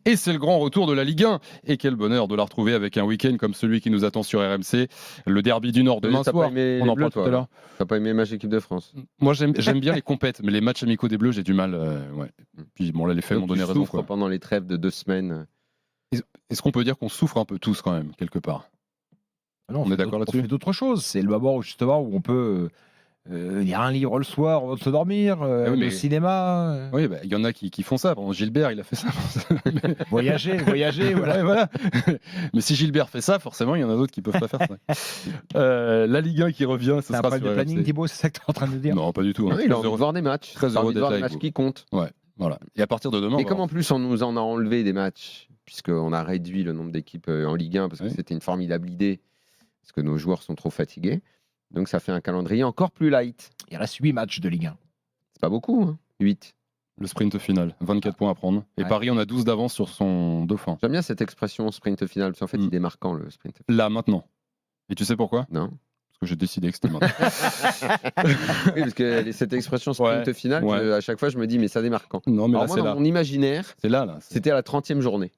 Et c'est le grand retour de la Ligue 1. Et quel bonheur de la retrouver avec un week-end comme celui qui nous attend sur RMC. Le derby du Nord demain soir. On en parle tout à l'heure. T'as pas aimé le match équipe de France? Moi, j'aime bien les compètes, mais les matchs amicaux des Bleus, j'ai du mal. Ouais. Puis bon, là, les faits m'ont donné raison. Pendant les trêves de 2 semaines. Est-ce qu'on peut dire qu'on souffre un peu tous quand même, quelque part? Non, on est d'accord là-dessus. On fait d'autres choses. C'est le moment justement où on peut lire un livre le soir, on va se dormir, le cinéma. Oui, il y en a qui font ça. Par exemple, Gilbert, il a fait ça. voyager, voilà. Ouais, voilà. Mais si Gilbert fait ça, forcément, il y en a d'autres qui peuvent pas faire ça. La Ligue 1 qui revient, ce sera sur de planning, Thibaut, c'est ça que tu es en train de dire? Non, pas du tout. Hein. Il a envie de voir des matchs. Très heureux d'être des matchs qui comptent. Ouais, voilà. Et à partir de demain. Et comme en plus on nous en a enlevé des matchs, puisqu'on a réduit le nombre d'équipes en Ligue 1 parce que c'était une formidable idée, parce que nos joueurs sont trop fatigués. Donc ça fait un calendrier encore plus light. Il reste 8 matchs de Ligue 1. C'est pas beaucoup, hein, 8. Le sprint final, 24 points à prendre. Et Paris, on a 12 d'avance sur son dauphin. J'aime bien cette expression sprint final, parce qu'en fait, il est marquant le sprint final. Là, maintenant. Et tu sais pourquoi? Non. Parce que j'ai décidé que c'était maintenant. Oui, parce que cette expression sprint final, à chaque fois, je me dis, mais ça démarquant. Non, mais alors, moi, dans mon imaginaire, c'était à la 30e journée.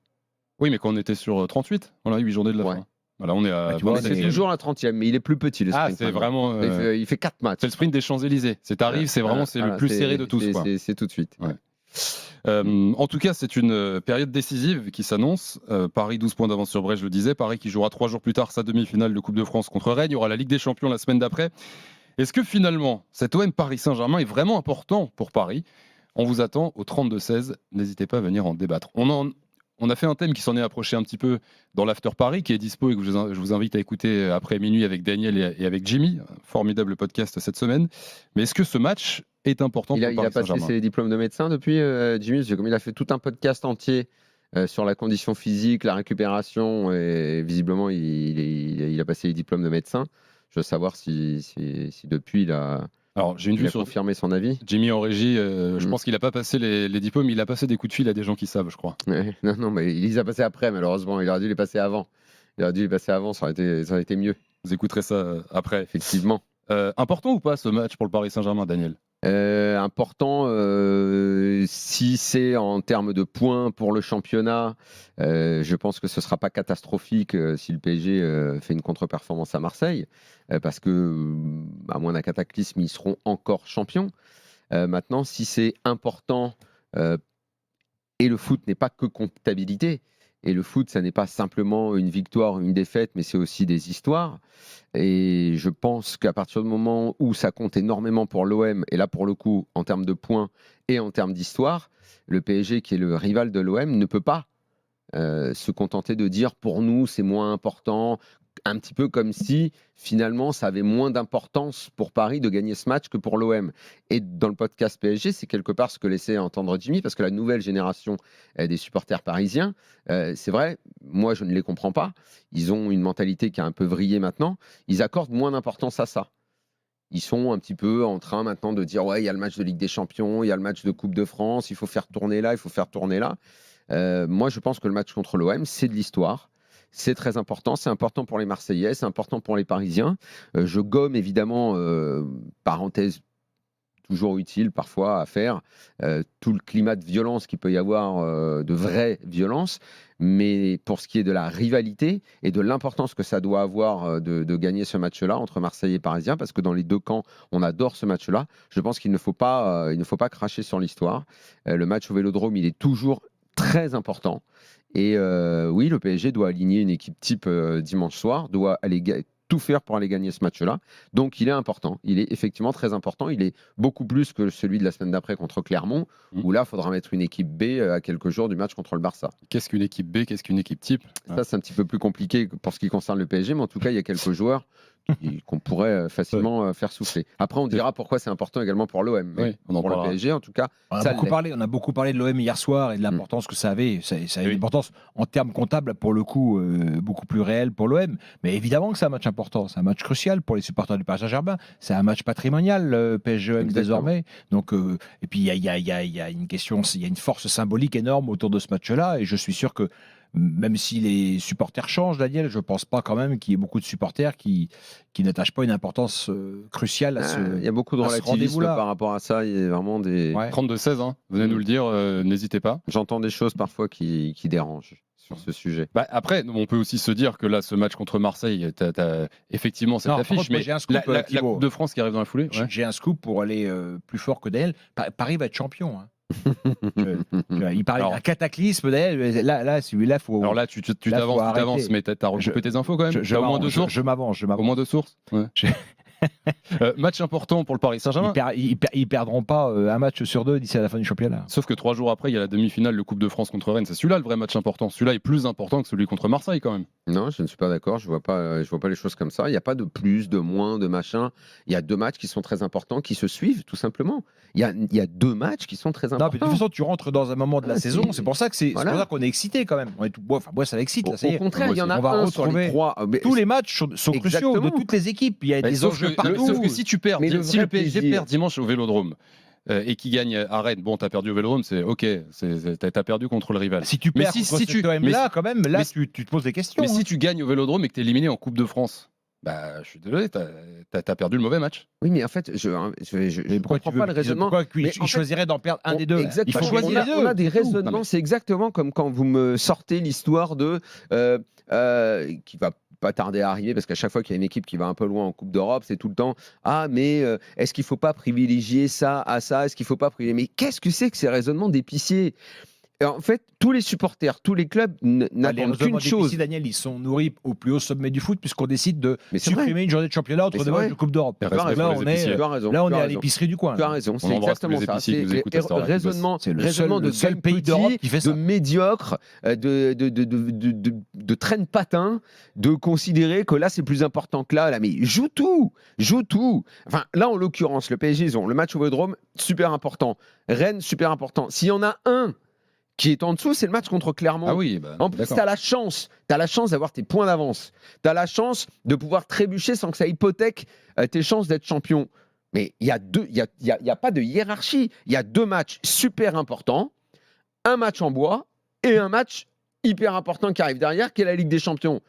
Oui, mais quand on était sur 38, on a 8 journées de la fin. Voilà, on est à. C'est toujours la 30e, mais il est plus petit le sprint. C'est vraiment. Il fait 4 matchs. C'est le sprint des Champs-Élysées. C'est arrive, c'est vraiment le plus serré de tous. C'est tout de suite. Ouais. En tout cas, c'est une période décisive qui s'annonce. Paris, 12 points d'avance sur Brest, je le disais. Paris qui jouera 3 jours plus tard sa demi-finale de Coupe de France contre Rennes. Il y aura la Ligue des Champions la semaine d'après. Est-ce que finalement, cet OM Paris Saint-Germain est vraiment important pour Paris? On vous attend au 32-16. N'hésitez pas à venir en débattre. On a fait un thème qui s'en est approché un petit peu dans l'After Paris, qui est dispo et que je vous invite à écouter après minuit avec Daniel et avec Jimmy. Formidable podcast cette semaine. Mais est-ce que ce match est important pour Paris Saint-Germain? Il a passé ses diplômes de médecin depuis, Jimmy, comme il a fait tout un podcast entier sur la condition physique, la récupération, et visiblement il a passé les diplômes de médecin. Je veux savoir si depuis il a... Alors, j'ai une vue sur confirmer son avis. Jimmy en régie, je pense qu'il n'a pas passé les diplômes, il a passé des coups de fil à des gens qui savent, je crois. Non, mais il les a passés après, malheureusement. Il aurait dû les passer avant. Ça aurait été mieux. Vous écouterez ça après. Effectivement. Important ou pas ce match pour le Paris Saint-Germain, Daniel? Important, si c'est en termes de points pour le championnat, je pense que ce ne sera pas catastrophique si le PSG fait une contre-performance à Marseille, parce que, à moins d'un cataclysme, ils seront encore champions. Maintenant, si c'est important, et le foot n'est pas que comptabilité, et le foot, ça n'est pas simplement une victoire, une défaite, mais c'est aussi des histoires. Et je pense qu'à partir du moment où ça compte énormément pour l'OM, et là pour le coup, en termes de points et en termes d'histoire, le PSG, qui est le rival de l'OM, ne peut pas se contenter de dire pour nous c'est moins important, un petit peu comme si finalement ça avait moins d'importance pour Paris de gagner ce match que pour l'OM. Et dans le podcast PSG, c'est quelque part ce que laissait entendre Jimmy, parce que la nouvelle génération des supporters parisiens, c'est vrai, moi je ne les comprends pas, ils ont une mentalité qui a un peu vrillé maintenant, ils accordent moins d'importance à ça. Ils sont un petit peu en train maintenant de dire ouais, il y a le match de Ligue des Champions, il y a le match de Coupe de France, il faut faire tourner là, il faut faire tourner là. Moi je pense que le match contre l'OM, c'est de l'histoire. C'est très important, c'est important pour les Marseillais, c'est important pour les Parisiens. Je gomme évidemment, parenthèse toujours utile parfois à faire, tout le climat de violence qu'il peut y avoir, de vraie violence. Mais pour ce qui est de la rivalité et de l'importance que ça doit avoir de gagner ce match-là entre Marseille et Parisiens, parce que dans les deux camps, on adore ce match-là, je pense qu'il ne faut pas cracher sur l'histoire. Le match au Vélodrome, il est toujours très important. Et oui, le PSG doit aligner une équipe type dimanche soir, doit aller tout faire pour aller gagner ce match-là. Donc il est important, il est effectivement très important, il est beaucoup plus que celui de la semaine d'après contre Clermont, où là, il faudra mettre une équipe B à quelques jours du match contre le Barça. Qu'est-ce qu'une équipe B, qu'est-ce qu'une équipe type? Ça, c'est un petit peu plus compliqué pour ce qui concerne le PSG, mais en tout cas, il y a quelques joueurs qu'on pourrait facilement faire souffler. Après, on dira pourquoi c'est important également pour l'OM. Oui, pour le PSG, en tout cas, on a beaucoup parlé de l'OM hier soir et de l'importance que ça avait. Ça a une importance en termes comptables, pour le coup, beaucoup plus réelle pour l'OM. Mais évidemment que c'est un match important. C'est un match crucial pour les supporters du Paris Saint-Germain. C'est un match patrimonial, le PSG-OM désormais. Donc, et puis, il y a une question, il y a une force symbolique énorme autour de ce match-là. Et je suis sûr que même si les supporters changent, Daniel, je pense pas quand même qu'il y ait beaucoup de supporters qui n'attachent pas une importance cruciale à ce Il y a beaucoup de à ce relativisme rendez-vous-là. par rapport à ça. Il y a vraiment des. Ouais. 32-16, hein. Venez nous le dire, n'hésitez pas. J'entends des choses parfois qui dérangent sur ce sujet. Bah, après, on peut aussi se dire que là, ce match contre Marseille, t'as effectivement cette Non, par affiche, contre, moi, mais j'ai un scoop, la Thibaut. Coupe de France qui arrive dans la foulée. Ouais. J'ai un scoop pour aller plus fort que Daniel. Paris va être champion. Hein. Il paraît Alors- un cataclysme, Daniel. Là, celui-là, faut. Alors là, tu Là, faut t'avances, arrêter. mais t'as recoupé tes infos quand même. je T'as au moins m'avance, deux sources. je m'avance. Au moins deux sources. Ouais. Je- Match important pour le Paris Saint-Germain. Ils perdront pas un match sur deux d'ici à la fin du championnat. Sauf que 3 jours après, il y a la demi-finale de Coupe de France contre Rennes. C'est celui-là le vrai match important. Celui-là est plus important que celui contre Marseille quand même. Non, je ne suis pas d'accord. Je vois pas les choses comme ça. Il n'y a pas de plus, de moins, de machin. Il y a deux matchs qui sont très importants, qui se suivent tout simplement. Il y a deux matchs qui sont très Non, importants. mais de toute façon, tu rentres dans un moment de la Ah, saison. C'est pour ça que Voilà. pour ça qu'on est excité quand même. On est moi, ça m'excite. Là, ça y Au est. contraire, il y en a On va un sur les retrouver trois. Mais Tous les matchs sont cruciaux de Exactement. toutes les équipes. Il y a des Sauf enjeux que, partout. sauf que si tu perds, Mais le si vrai le PSG plaisir- perd dimanche au Vélodrome et qui gagne à Rennes, bon, t'as perdu au Vélodrome, c'est ok, t'as perdu contre le rival. Si tu Mais perds si- contre si cet tu- OM-là, quand même, là, mais- tu te poses des questions. Mais hein. si tu gagnes au Vélodrome et que t'es éliminé en Coupe de France, bah, je suis désolé, t'as perdu le mauvais match. Oui, mais en fait, je Mais pourquoi comprends tu veux pas le raisonnement. Pourquoi Mais il en fait, choisirait d'en perdre un des deux? Exactement. Il faut choisir les deux. On a des c'est tout. raisonnements. Non, mais- C'est exactement comme quand vous me sortez l'histoire de qui va pas tarder à arriver parce qu'à chaque fois qu'il y a une équipe qui va un peu loin en Coupe d'Europe, c'est tout le temps mais est-ce qu'il faut pas privilégier ça à ça? Est-ce qu'il faut pas privilégier? Mais qu'est-ce que c'est que ces raisonnements d'épicier? Et en fait, tous les supporters, tous les clubs Les n'attendent raisonnements qu'une chose. d'épicier, Daniel, ils sont nourris au plus haut sommet du foot puisqu'on décide de Mais c'est vrai. supprimer une journée de championnat entre Mais deux c'est matchs vrai. de Coupe d'Europe. Et Tu as respect raison, pour Là, les on est- épiciers. Tu as raison. Là, on tu est as à raison. l'épicerie du coin. Tu as là. raison, c'est On embrasse tous exactement les ça. épiciers qui nous C'est écoutent à cette heure-là, qui raisonnement, C'est le raisonnement seul- de le seul gagne pays d'Europe petit, qui fait ça. de médiocre, de traîne-patin, de considérer que là c'est plus important que là. Mais joue tout. Enfin, là en l'occurrence, le PSG, ils ont le match au Vélodrome, super important. Rennes, super important. S'il y en a un qui est en dessous, c'est le match contre Clermont. Ah oui, bah, En plus, d'accord. tu as la chance d'avoir tes points d'avance. Tu as la chance de pouvoir trébucher sans que ça hypothèque tes chances d'être champion. Mais il y a pas de hiérarchie. Il y a deux matchs super importants, un match en bois et un match hyper important qui arrive derrière, qui est la Ligue des Champions.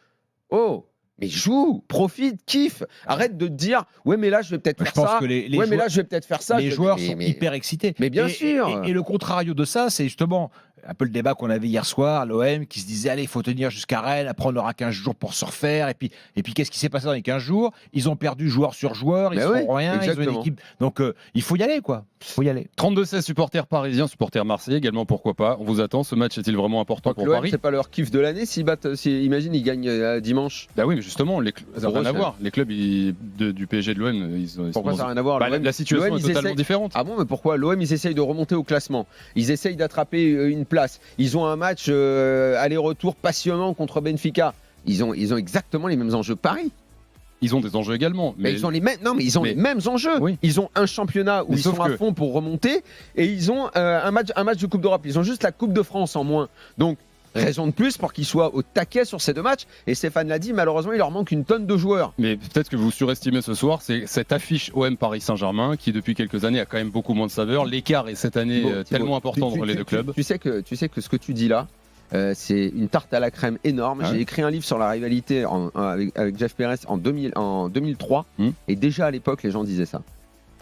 Oh, mais joue, profite, kiffe. Arrête de te dire, ouais, mais là, je vais peut-être Je faire pense ça. que les Ouais, mais joueurs- là, je vais peut-être faire ça. les joueurs sont mais- hyper excités. mais bien sûr. Et le contrario de ça, c'est justement un peu le débat qu'on avait hier soir, l'OM qui se disait allez, il faut tenir jusqu'à Rennes, après on aura 15 jours pour se refaire. Et puis qu'est-ce qui s'est passé dans les 15 jours? Ils ont perdu joueur sur joueur, ils Ben font oui, rien, ils ont une exactement. équipe. Donc il faut y aller, quoi. Il faut y aller. 32-16 supporters parisiens, supporters marseillais également, pourquoi pas. On vous attend. Ce match est-il vraiment important pour L'OM, Paris? c'est pas leur kiff de l'année s'ils battent. Imagine, ils gagnent dimanche. Bah oui, mais justement, ça n'a Pour rien eux, à c'est- voir. Les clubs du PSG et de l'OM, ils Pourquoi sont ça dans- n'a rien à voir? Bah, L'OM, la situation l'OM, est ils totalement essayent- différente. Ah bon, mais pourquoi? L'OM, ils essayent de remonter au classement. Ils essayent d'attraper une place. Ils ont un match aller-retour passionnant contre Benfica. Ils ont exactement les mêmes enjeux que Paris. Ils ont des enjeux également. Mais ils ont les mêmes. Non, mais ils ont mais- les mêmes enjeux. Oui. Ils ont un championnat où Mais ils sauf sont à que- fond pour remonter, et ils ont un match de Coupe d'Europe. Ils ont juste la Coupe de France en moins. Donc raison de plus pour qu'ils soient au taquet sur ces deux matchs. Et Stéphane l'a dit, malheureusement, il leur manque une tonne de joueurs. Mais peut-être que vous surestimez ce soir, c'est cette affiche OM Paris Saint-Germain qui depuis quelques années a quand même beaucoup moins de saveur. L'écart est cette année Thibaut, tellement important entre les deux clubs. Tu sais que ce que tu dis là, c'est une tarte à la crème énorme. Ah ouais. J'ai écrit un livre sur la rivalité avec Jeff Perez en 2003. Et déjà à l'époque, les gens disaient ça.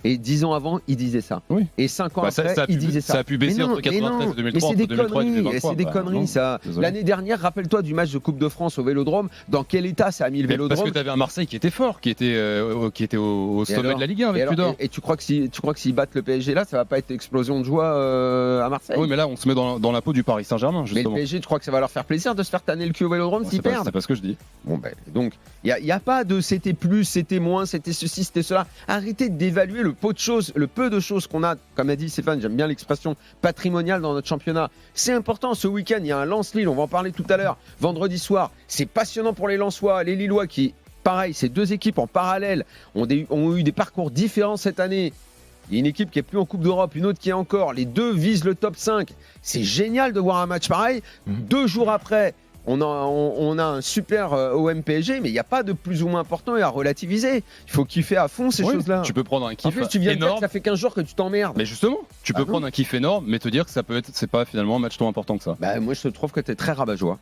Et 10 ans avant, ils disaient ça. Oui. Et 5 ans Bah, après, ça a ils pu- disaient ça. ça a pu baisser Mais non, entre 93 et 2003, mais c'est des entre 2003 et conneries, 2023. c'est des Bah, conneries non, ça. désolé. L'année dernière, rappelle-toi du match de Coupe de France au Vélodrome. Dans quel état ça a mis le Mais parce Vélodrome? que tu avais un Marseille qui était fort, qui était au Et sommet alors de la Ligue 1 Et avec alors, Tudor. et tu crois que s'ils battent le PSG là, ça va pas être explosion de joie à Marseille? Oui, mais là, on se met dans la peau du Paris Saint-Germain, Mais le justement. PSG, tu crois que ça va leur faire plaisir de se faire tanner le cul au Vélodrome s'ils perdent? C'est pas ce que je dis. Bon ben, donc, il n'y a pas de c'était plus, c'était moins, c'était ceci, c'était cela. Arrêtez d'évaluer le peu de choses qu'on a, comme a dit Stéphane, j'aime bien l'expression patrimoniale dans notre championnat. C'est important, ce week-end, il y a un Lens-Lille, on va en parler tout à l'heure, vendredi soir. C'est passionnant pour les Lensois, les Lillois qui, pareil, ces deux équipes en parallèle ont eu des parcours différents cette année. Il y a une équipe qui est plus en Coupe d'Europe, une autre qui est encore. Les deux visent le top 5. C'est génial de voir un match pareil. 2 jours après, on a un super OM PSG, mais il n'y a pas de plus ou moins important et à relativiser. Il faut kiffer à fond ces Oui, choses-là. Tu peux prendre un En kiff plus, tu viens de dire que énorme. ça fait 15 jours que tu t'emmerdes. Mais justement, tu peux Ah non. prendre un kiff énorme, mais te dire que c'est pas finalement un match tant important que ça. Bah, moi, je trouve que tu es très rabat-joie.